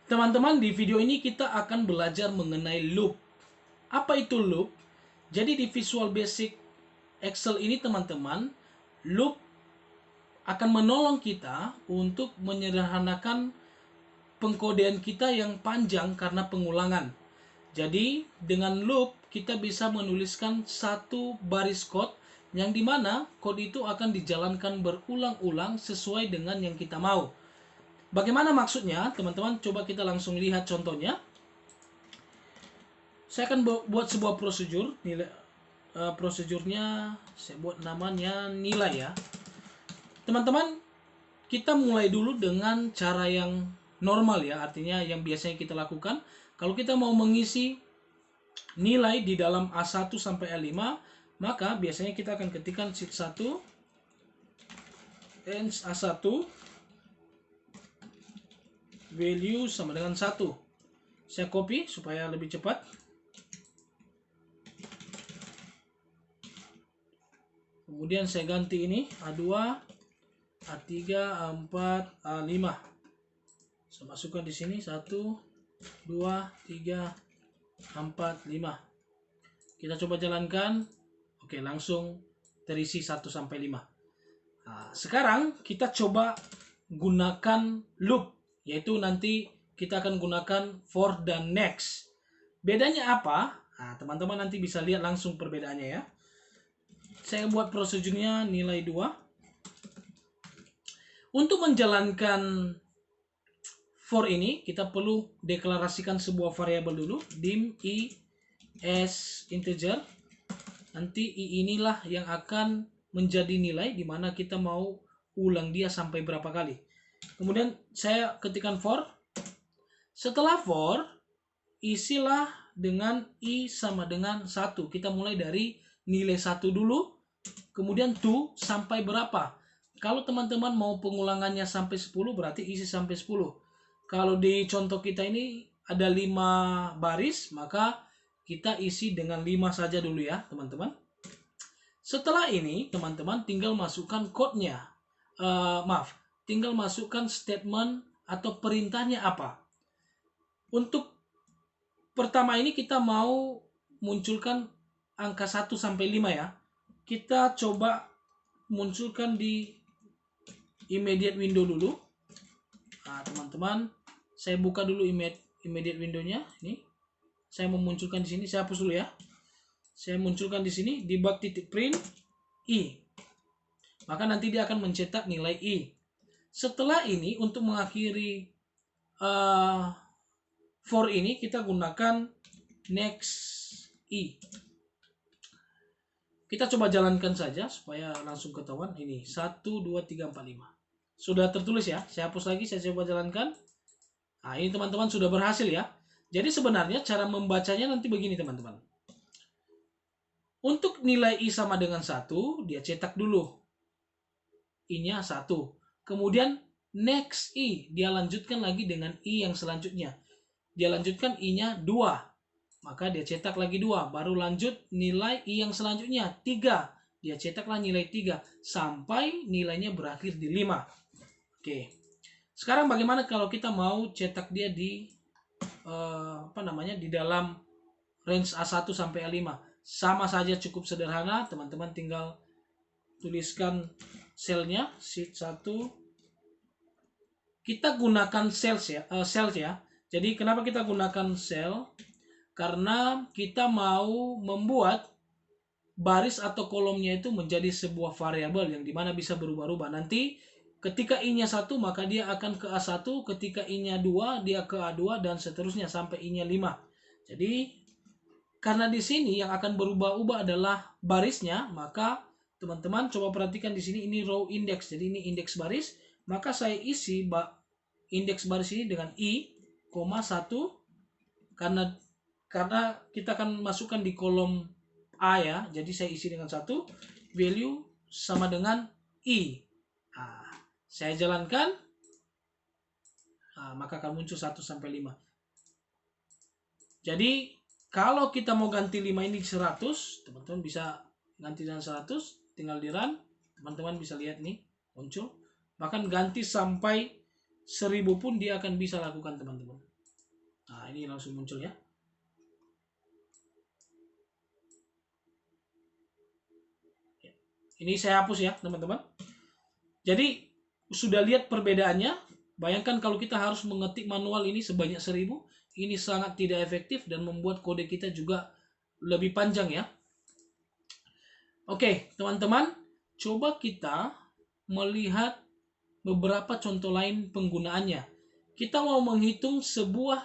Teman-teman, di video ini kita akan belajar mengenai loop. Apa itu loop? Jadi di Visual Basic Excel ini teman-teman, loop akan menolong kita untuk menyederhanakan pengkodean kita yang panjang karena pengulangan. Jadi dengan loop kita bisa menuliskan satu baris code yang dimana code itu akan dijalankan berulang-ulang sesuai dengan yang kita mau. Bagaimana maksudnya? Teman-teman, coba kita langsung lihat contohnya. Saya akan buat sebuah prosedur. Prosedurnya saya buat namanya nilai ya. Teman-teman, kita mulai dulu dengan cara yang normal ya, artinya yang biasanya kita lakukan. Kalau kita mau mengisi nilai di dalam A1 sampai A5, maka biasanya kita akan ketikkan sheet 1 range A1 value sama dengan 1. Saya copy supaya lebih cepat. Kemudian saya ganti ini A2, A3, A4, A5. Saya masukkan di sini 1, 2, 3, 4, 5. Kita coba jalankan. Oke, langsung terisi 1 sampai 5. Nah, sekarang kita coba gunakan loop, yaitu nanti kita akan gunakan for dan next. Bedanya apa? Nah, teman-teman nanti bisa lihat langsung perbedaannya ya. Saya buat prosedurnya nilai 2. Untuk menjalankan for ini, kita perlu deklarasikan sebuah variabel dulu, dim i as integer. Nanti i inilah yang akan menjadi nilai di mana kita mau ulang dia sampai berapa kali. Kemudian saya ketikkan for. Setelah for, isilah dengan i sama dengan 1. Kita mulai dari nilai 1 dulu, kemudian to sampai berapa. Kalau teman-teman mau pengulangannya sampai 10, berarti isi sampai 10. Kalau di contoh kita ini ada 5 baris, maka kita isi dengan 5 saja dulu ya, teman-teman. Setelah ini, teman-teman tinggal masukkan code-nya. Tinggal masukkan statement atau perintahnya apa. Untuk pertama ini kita mau munculkan angka 1 sampai 5 ya. Kita coba munculkan di immediate window dulu. Nah, teman-teman, saya buka dulu immediate window-nya. Ini saya memunculkan di sini. Saya hapus dulu ya. Saya munculkan di sini debug titik print i. Maka nanti dia akan mencetak nilai i. Setelah ini untuk mengakhiri for ini kita gunakan next i. Kita coba jalankan saja supaya langsung ketahuan. Ini 1, 2, 3, 4, 5. Sudah tertulis ya. Saya hapus lagi, saya coba jalankan. Nah, ini teman-teman sudah berhasil ya. Jadi sebenarnya cara membacanya nanti begini teman-teman. Untuk nilai i sama dengan 1, dia cetak dulu. I-nya 1. Kemudian next i, dia lanjutkan lagi dengan i yang selanjutnya. Dia lanjutkan i-nya 2. Maka dia cetak lagi 2. Baru lanjut nilai i yang selanjutnya 3. Dia cetaklah nilai 3 sampai nilainya berakhir di 5. Oke. Sekarang bagaimana kalau kita mau cetak dia di di dalam range A1 sampai A5? Sama saja, cukup sederhana. Teman-teman tinggal tuliskan selnya, sheet 1. Kita gunakan cells ya. Jadi kenapa kita gunakan cell? Karena kita mau membuat baris atau kolomnya itu menjadi sebuah variabel yang dimana bisa berubah-ubah. Nanti ketika i-nya 1 maka dia akan ke A1, ketika i-nya 2 dia ke A2 dan seterusnya sampai i-nya 5. Jadi karena di sini yang akan berubah-ubah adalah barisnya, maka teman-teman coba perhatikan di sini ini row index. Jadi ini indeks baris, maka saya isi indeks baris ini dengan i, 1 karena kita akan masukkan di kolom A ya. Jadi saya isi dengan 1, value sama dengan i. Nah, saya jalankan. Nah, maka akan muncul 1 sampai 5. Jadi kalau kita mau ganti 5 ini 100, teman-teman bisa ganti dengan 100, tinggal di run, teman-teman bisa lihat nih muncul. Bahkan ganti sampai 1000 pun dia akan bisa lakukan teman-teman. Nah, ini langsung muncul ya. Ini saya hapus ya, teman-teman. Jadi, sudah lihat perbedaannya? Bayangkan kalau kita harus mengetik manual ini sebanyak 1000, ini sangat tidak efektif dan membuat kode kita juga lebih panjang ya. Oke, teman-teman, coba kita melihat beberapa contoh lain penggunaannya. Kita mau menghitung sebuah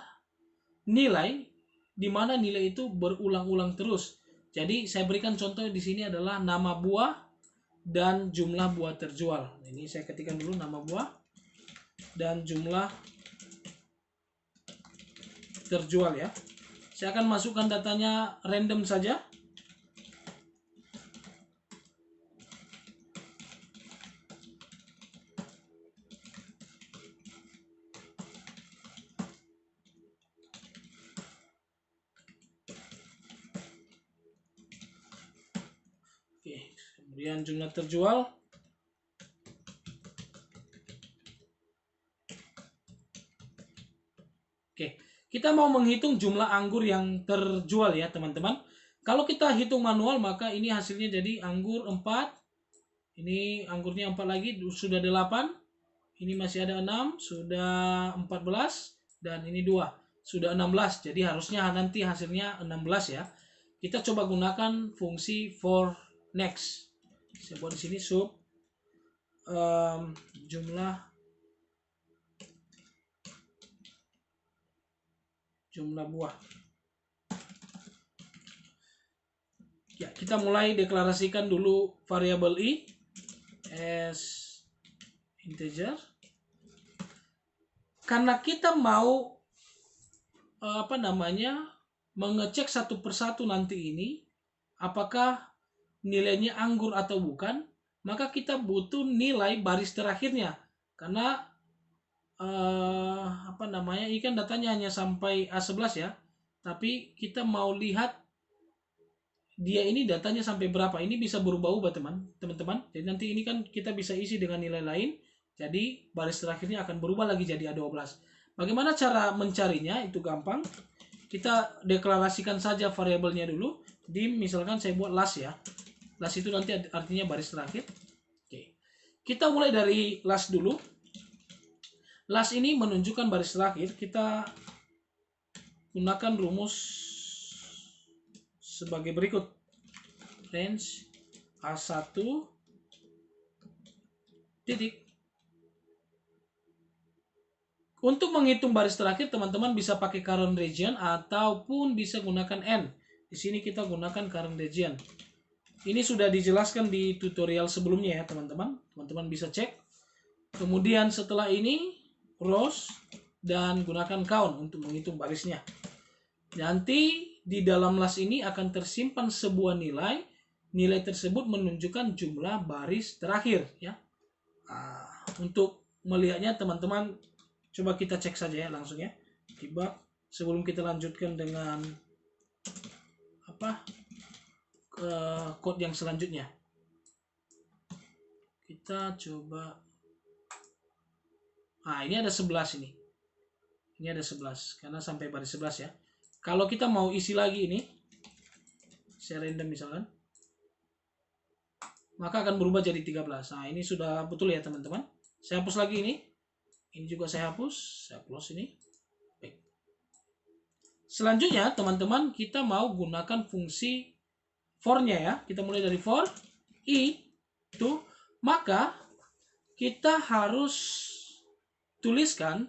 nilai di mana nilai itu berulang-ulang terus. Jadi saya berikan contoh di sini adalah nama buah dan jumlah buah terjual. Ini saya ketikkan dulu nama buah dan jumlah terjual ya. Saya akan masukkan datanya random saja. Oke, kemudian jumlah terjual. Oke, kita mau menghitung jumlah anggur yang terjual ya teman-teman. Kalau kita hitung manual maka ini hasilnya jadi anggur 4. Ini anggurnya 4 lagi, sudah 8. Ini masih ada 6, sudah 14. Dan ini 2, sudah 16. Jadi harusnya nanti hasilnya 16 ya. Kita coba gunakan fungsi for next. Saya buat di sini sub jumlah buah. Ya, kita mulai deklarasikan dulu variabel i as integer. Karena kita mau mengecek satu persatu nanti ini apakah nilainya anggur atau bukan, maka kita butuh nilai baris terakhirnya. Karena ini kan datanya hanya sampai A11 ya. Tapi kita mau lihat dia ini datanya sampai berapa. Ini bisa berubah-ubah teman-teman. Jadi nanti ini kan kita bisa isi dengan nilai lain. Jadi baris terakhirnya akan berubah lagi jadi A12. Bagaimana cara mencarinya? Itu gampang. Kita deklarasikan saja variabelnya dulu. Dim misalkan saya buat last ya. Last itu nanti artinya baris terakhir. Oke. Kita mulai dari last dulu. Last ini menunjukkan baris terakhir. Kita gunakan rumus sebagai berikut. Range A1 titik. Untuk menghitung baris terakhir, teman-teman bisa pakai current region ataupun bisa gunakan N. Di sini kita gunakan current region. Ini sudah dijelaskan di tutorial sebelumnya ya, teman-teman. Teman-teman bisa cek. Kemudian setelah ini, rows dan gunakan count untuk menghitung barisnya. Nanti di dalam last ini akan tersimpan sebuah nilai. Nilai tersebut menunjukkan jumlah baris terakhir ya. Untuk melihatnya teman-teman coba kita cek saja ya langsung ya. Tiba sebelum kita lanjutkan dengan code yang selanjutnya. Kita coba. Ini ada 11 ini. Ini ada 11 karena sampai baris 11 ya. Kalau kita mau isi lagi ini, saya random misalkan, maka akan berubah jadi 13. Nah, ini sudah betul ya teman-teman. Saya hapus lagi ini. Ini juga saya hapus. Saya close ini. Baik. Selanjutnya teman-teman kita mau gunakan fungsi for-nya ya. Kita mulai dari for i to, maka kita harus tuliskan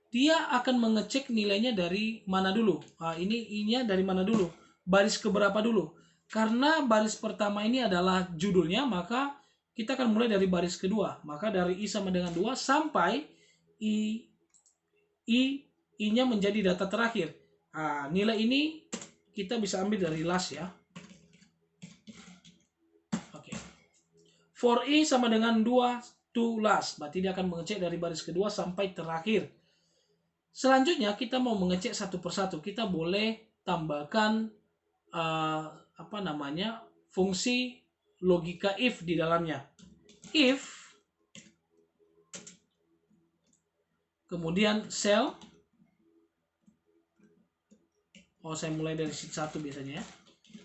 dia akan mengecek nilainya dari mana dulu. Ini i-nya dari mana dulu? Baris keberapa dulu? Karena baris pertama ini adalah judulnya, maka kita akan mulai dari baris kedua. Maka dari i sama dengan 2 sampai i-nya menjadi data terakhir. Nilai ini kita bisa ambil dari last ya. Oke. For i sama dengan 2 to last. Berarti dia akan mengecek dari baris kedua sampai terakhir. Selanjutnya kita mau mengecek satu persatu. Kita boleh tambahkan fungsi logika if di dalamnya. If kemudian cell Oh, saya mulai dari sheet 1 biasanya ya.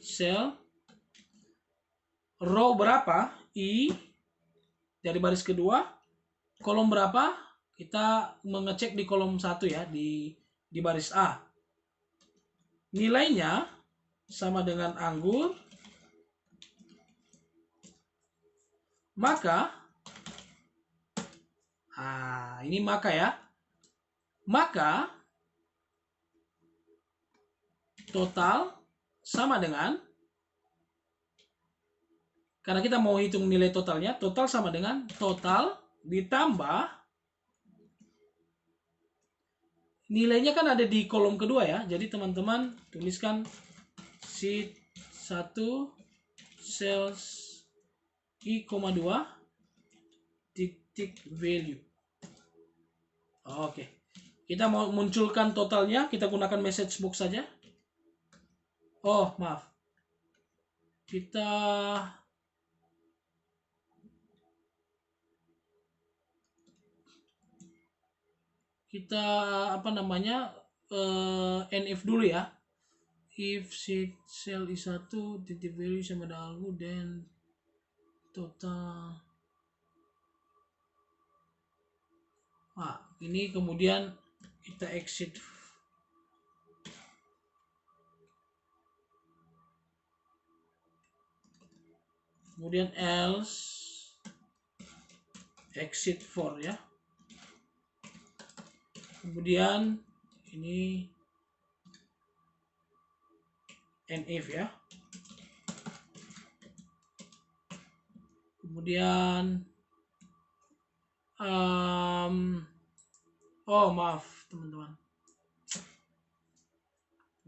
Sel row berapa? I dari baris kedua. Kolom berapa? Kita mengecek di kolom 1 ya, di baris A. Nilainya sama dengan anggur. Maka ini maka ya. Maka total sama dengan, karena kita mau hitung nilai totalnya, total sama dengan total ditambah nilainya kan ada di kolom kedua ya. Jadi teman-teman tuliskan sheet 1 sales I,2 titik value. Oke. Kita mau munculkan totalnya, kita gunakan message box saja. Oh, maaf. Kita apa namanya? NF dulu ya. If sheet cell I1 titik value sama dengan algo, then total. Ini kemudian kita exit. Kemudian else exit for ya. Kemudian ini NF ya. Kemudian oh maaf teman-teman,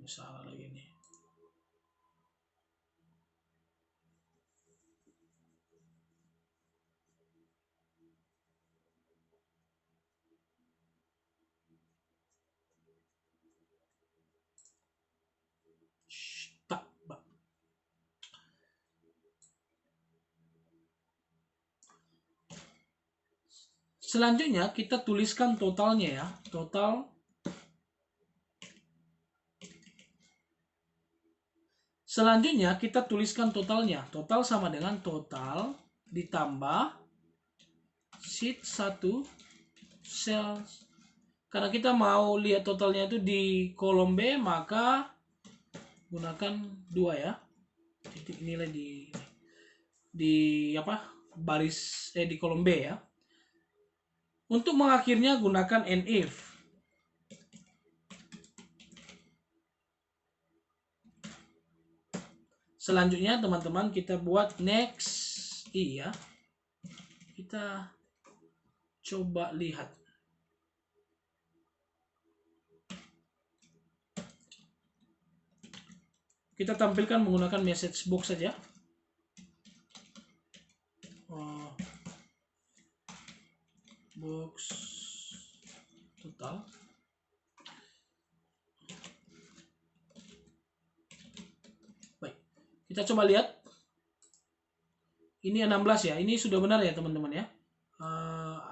salah lagi nih. Selanjutnya kita tuliskan totalnya ya. Total selanjutnya kita tuliskan totalnya. Total sama dengan total ditambah sheet 1 sales. Karena kita mau lihat totalnya itu di kolom B, maka gunakan 2 ya. Titik nilai di apa? Baris di kolom B ya. Untuk mengakhirnya gunakan NIF. Selanjutnya teman-teman kita buat next I ya. Kita coba lihat. Kita tampilkan menggunakan message box saja. Box total. Baik, kita coba lihat. Ini 16 ya. Ini sudah benar ya teman-teman ya.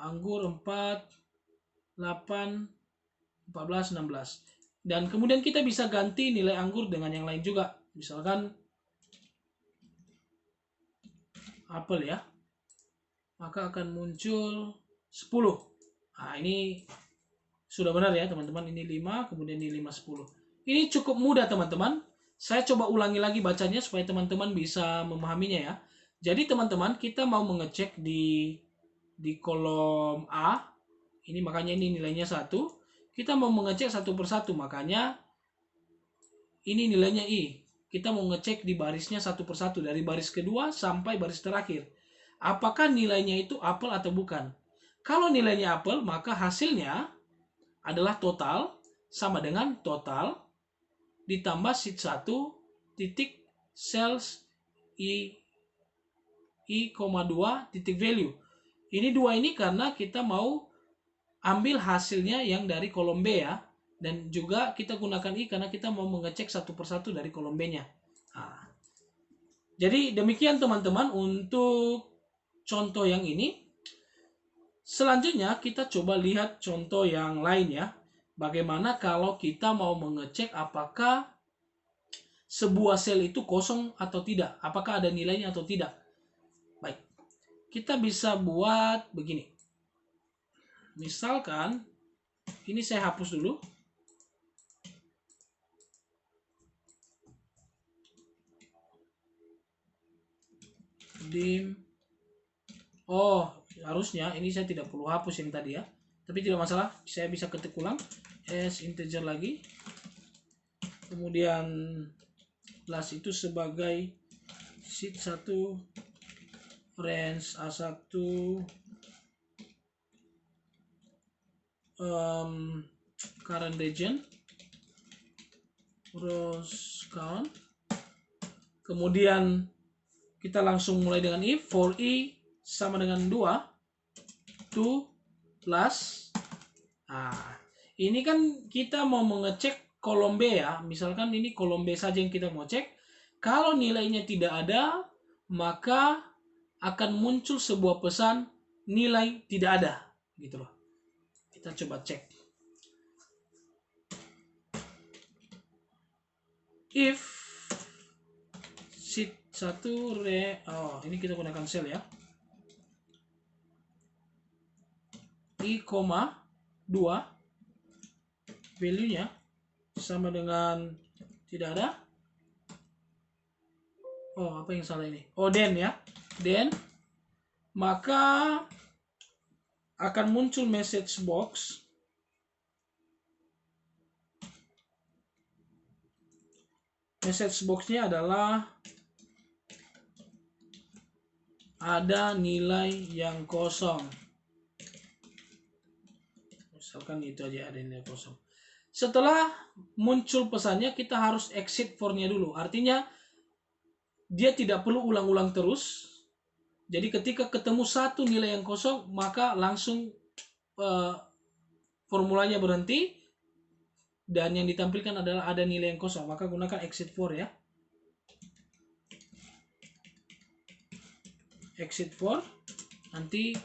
Anggur 4, 8, 14, 16. Dan kemudian kita bisa ganti nilai anggur dengan yang lain juga. Misalkan apel ya. Maka akan muncul 10. Nah, ini sudah benar ya teman-teman. Ini 5, kemudian ini 5, 10. Ini cukup mudah teman-teman. Saya coba ulangi lagi bacanya supaya teman-teman bisa memahaminya ya. Jadi teman-teman, kita mau mengecek di kolom A. Ini makanya ini nilainya 1. Kita mau mengecek satu persatu, makanya ini nilainya I. Kita mau ngecek di barisnya satu persatu, dari baris kedua sampai baris terakhir. Apakah nilainya itu apel atau bukan? Kalau nilainya apel, maka hasilnya adalah total sama dengan total ditambah sheet 1 titik sales I,2 titik value. Ini 2 ini karena kita mau ambil hasilnya yang dari kolom B ya. Dan juga kita gunakan I karena kita mau mengecek satu persatu dari kolom B-nya. Nah, jadi demikian teman-teman untuk contoh yang ini. Selanjutnya kita coba lihat contoh yang lain ya. Bagaimana kalau kita mau mengecek apakah sebuah sel itu kosong atau tidak, apakah ada nilainya atau tidak. Baik, kita bisa buat begini. Misalkan ini saya hapus dulu. Dim. Oh, harusnya ini saya tidak perlu hapus yang tadi ya. Tapi tidak masalah, saya bisa ketik ulang s integer lagi. Kemudian plus itu sebagai sheet 1 range A1 current region rows count. Kemudian kita langsung mulai dengan if for i sama dengan 2 plus. Nah, ini kan kita mau mengecek kolom B ya. Misalkan ini kolom B saja yang kita mau cek. Kalau nilainya tidak ada, maka akan muncul sebuah pesan nilai tidak ada, gitu loh. Kita coba cek. If sheet 1 ini kita gunakan sel ya. I, 2 value-nya sama dengan tidak ada. Oh, apa yang salah ini? Oh, then ya. Then maka akan muncul message box. Message box-nya adalah ada nilai yang kosong. Misalkan itu aja, ada nilai kosong. Setelah muncul pesannya, kita harus exit for-nya dulu. Artinya dia tidak perlu ulang-ulang terus. Jadi ketika ketemu satu nilai yang kosong, maka langsung formulanya berhenti dan yang ditampilkan adalah ada nilai yang kosong. Maka gunakan exit for ya. Exit for, nanti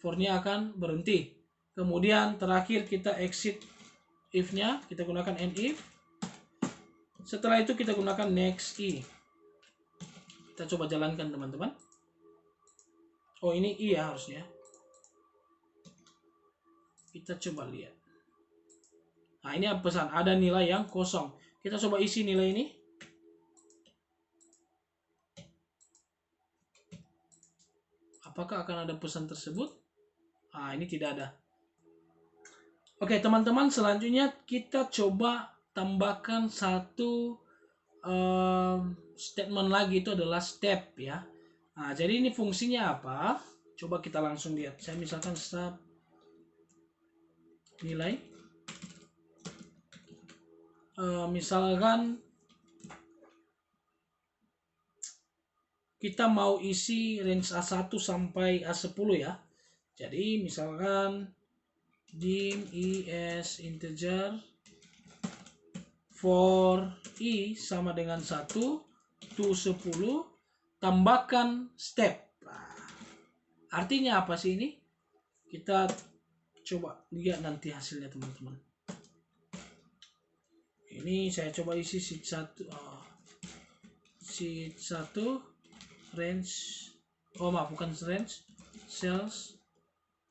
for-nya akan berhenti. Kemudian terakhir kita exit if-nya, kita gunakan end if. Setelah itu kita gunakan next i. Kita coba jalankan teman-teman. Oh, ini i ya harusnya. Kita coba lihat. Nah, ini pesan ada nilai yang kosong. Kita coba isi nilai ini. Apakah akan ada pesan tersebut? Nah, ini tidak ada. Oke, teman-teman, selanjutnya kita coba tambahkan satu statement lagi, itu adalah step ya. Nah, jadi ini fungsinya apa? Coba kita langsung lihat. Saya misalkan step nilai. Misalkan kita mau isi range A1 sampai A10 ya. Jadi misalkan dim is integer for i sama dengan 1 to 10 tambahkan step. Nah, artinya apa sih ini? Kita coba lihat nanti hasilnya teman-teman. Ini saya coba isi sheet 1 range, oh maaf, bukan range, cells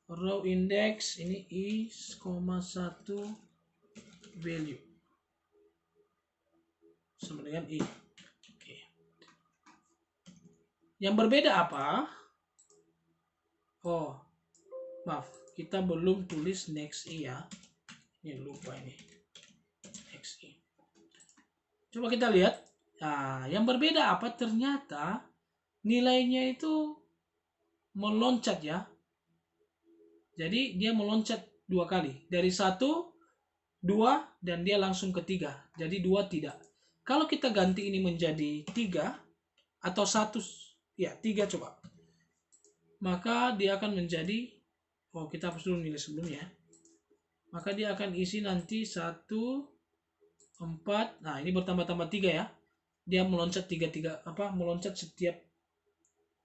row index ini i, 1 value sama dengan i. Oke. Yang berbeda apa? Oh maaf, kita belum tulis next i ya, ini lupa ini next i. Coba kita lihat. Nah, yang berbeda apa? Ternyata nilainya itu meloncat ya. Jadi dia meloncat 2 kali. Dari 1, 2, dan dia langsung ke 3. Jadi 2 tidak. Kalau kita ganti ini menjadi 3 atau 1, ya 3 coba. Maka dia akan menjadi, oh kita hapus dulu nilai sebelumnya. Maka dia akan isi nanti 1, 4. Nah, ini bertambah-tambah 3 ya. Dia meloncat meloncat setiap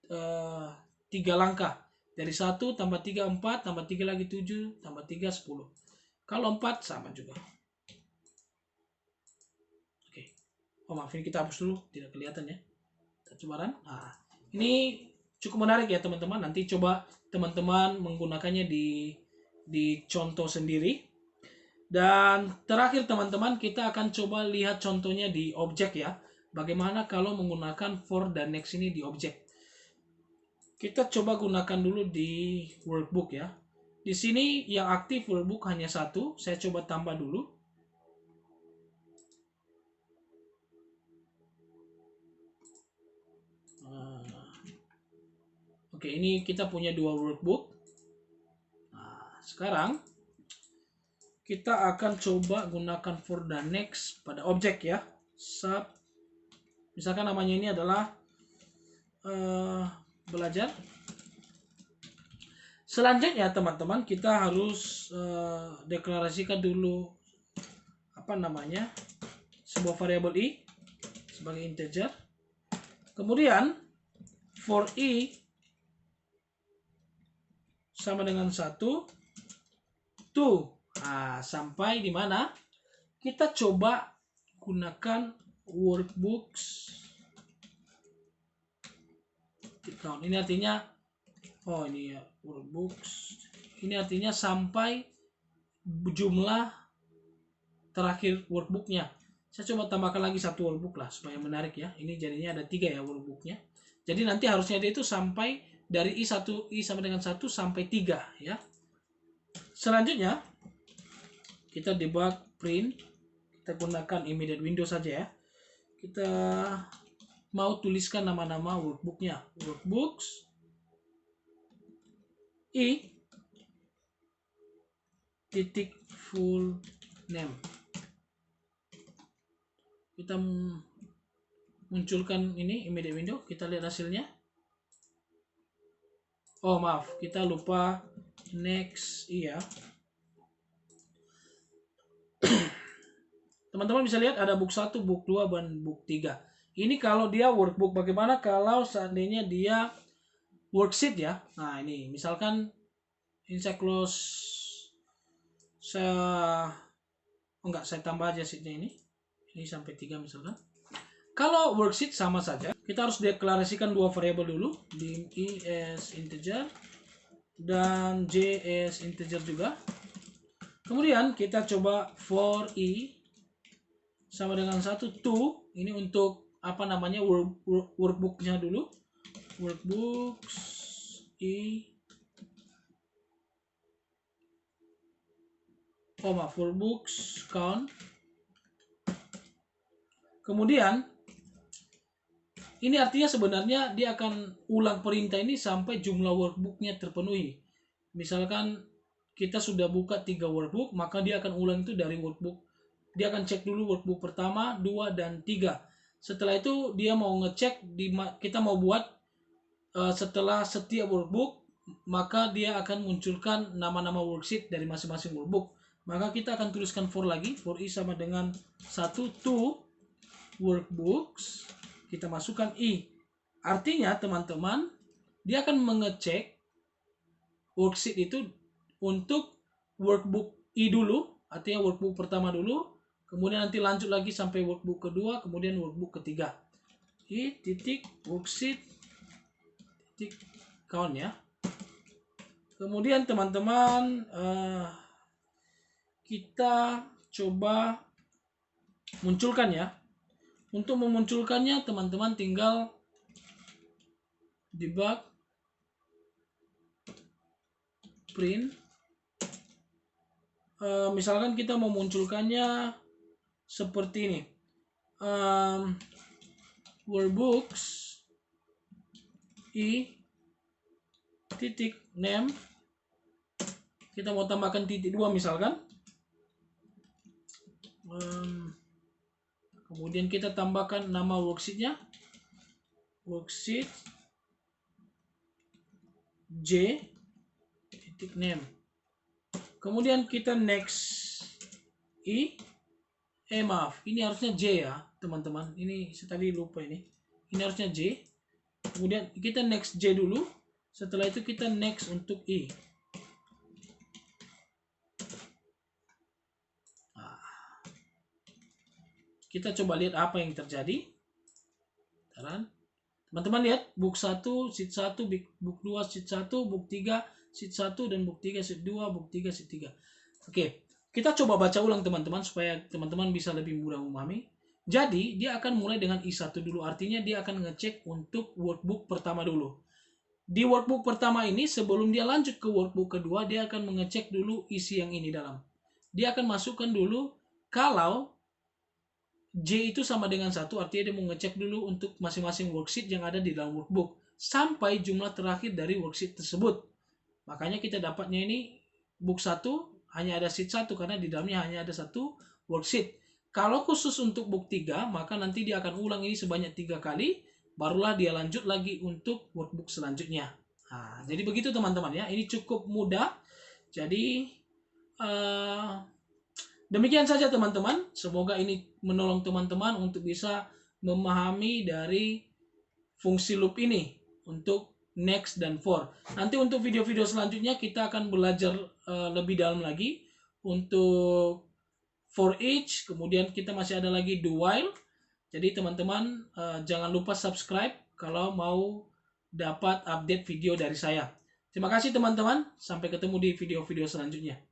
3 langkah. Dari 1 tambah 3 4, tambah 3 lagi 7, tambah 3 10. Kalau 4 sama juga. Oke. Oh maaf, ini kita hapus dulu, tidak kelihatan ya. Kita coba run. Nah, ini cukup menarik ya teman-teman. Nanti coba teman-teman menggunakannya di contoh sendiri. Dan terakhir teman-teman, kita akan coba lihat contohnya di objek ya. Bagaimana kalau menggunakan for dan next ini di objek. Kita coba gunakan dulu di workbook ya. Di sini yang aktif workbook hanya satu. Saya coba tambah dulu. Oke, ini kita punya dua workbook. Nah, sekarang kita akan coba gunakan for dan next pada objek ya. Sub, misalkan namanya ini adalah belajar. Selanjutnya teman-teman, kita harus deklarasikan dulu apa namanya, sebuah variabel i sebagai integer. Kemudian for i sama dengan 1 to. Nah, sampai di mana kita coba gunakan workbooks count. Ini artinya ini ya workbooks. Ini artinya sampai jumlah terakhir workbooknya. Saya coba tambahkan lagi satu workbook lah supaya menarik ya. Ini jadinya ada 3 ya workbooknya. Jadi nanti harusnya dia itu sampai dari i sama dengan 1 sampai 3 ya. Selanjutnya kita debug print. Kita gunakan immediate window saja ya. Kita mau tuliskan nama-nama workbooknya. Workbooks i titik full name. Kita munculkan ini immediate window. Kita lihat hasilnya. Oh maaf, kita lupa next iya. Teman-teman bisa lihat ada book 1, book 2, dan book 3. Ini kalau dia workbook. Bagaimana kalau seandainya dia worksheet ya. Nah ini misalkan ini saya close. Saya tambah aja sheetnya ini. Ini sampai 3 misalkan. Kalau worksheet sama saja. Kita harus deklarasikan dua variabel dulu. Dim i as integer dan j as integer juga. Kemudian kita coba for i sama dengan 1 to. Ini untuk apa namanya workbooknya dulu. Workbooks i workbooks count. Kemudian ini artinya sebenarnya dia akan ulang perintah ini sampai jumlah workbooknya terpenuhi. Misalkan kita sudah buka 3 workbook, maka dia akan ulang itu dari workbook. Dia akan cek dulu workbook pertama, 2, dan 3. Setelah itu dia mau ngecek, kita mau buat setelah setiap workbook, maka dia akan munculkan nama-nama worksheet dari masing-masing workbook. Maka kita akan tuliskan for lagi. For i sama dengan 1 to workbooks. Kita masukkan i. Artinya teman-teman, dia akan mengecek worksheet itu untuk workbook i dulu, artinya workbook pertama dulu, kemudian nanti lanjut lagi sampai workbook kedua, kemudian workbook ketiga. I titik worksheet titik count ya. Kemudian teman-teman kita coba munculkan ya. Untuk memunculkannya teman-teman tinggal debug print. Misalkan kita memunculkannya seperti ini. Workbooks i titik name. Kita mau tambahkan titik 2 misalkan. Kemudian kita tambahkan nama worksheetnya. Worksheet j titik name. Kemudian kita next i. Maaf, ini harusnya j ya teman-teman. Ini saya tadi lupa ini. Ini harusnya j. Kemudian kita next j dulu. Setelah itu kita next untuk i. Kita coba lihat apa yang terjadi. Teman-teman lihat book 1, sheet 1, book 2, sheet 1, book 3, sheet 1, dan book 3, sheet 2, book 3, sheet 3. Oke, kita coba baca ulang teman-teman supaya teman-teman bisa lebih mudah memahami. Jadi, dia akan mulai dengan I1 dulu. Artinya dia akan ngecek untuk workbook pertama dulu. Di workbook pertama ini, sebelum dia lanjut ke workbook kedua, dia akan mengecek dulu isi yang ini dalam. Dia akan masukkan dulu kalau J itu sama dengan 1, artinya dia mau ngecek dulu untuk masing-masing worksheet yang ada di dalam workbook. Sampai jumlah terakhir dari worksheet tersebut. Makanya kita dapatnya ini book 1 hanya ada sheet 1 karena di dalamnya hanya ada 1 worksheet. Kalau khusus untuk book 3, maka nanti dia akan ulang ini sebanyak 3 kali, barulah dia lanjut lagi untuk workbook selanjutnya. Nah, jadi begitu teman-teman ya, ini cukup mudah. Jadi demikian saja teman-teman, semoga ini menolong teman-teman untuk bisa memahami dari fungsi loop ini untuk next dan for. Nanti untuk video-video selanjutnya kita akan belajar lebih dalam lagi untuk for each, kemudian kita masih ada lagi do while. Jadi teman-teman jangan lupa subscribe kalau mau dapat update video dari saya. Terima kasih teman-teman, sampai ketemu di video-video selanjutnya.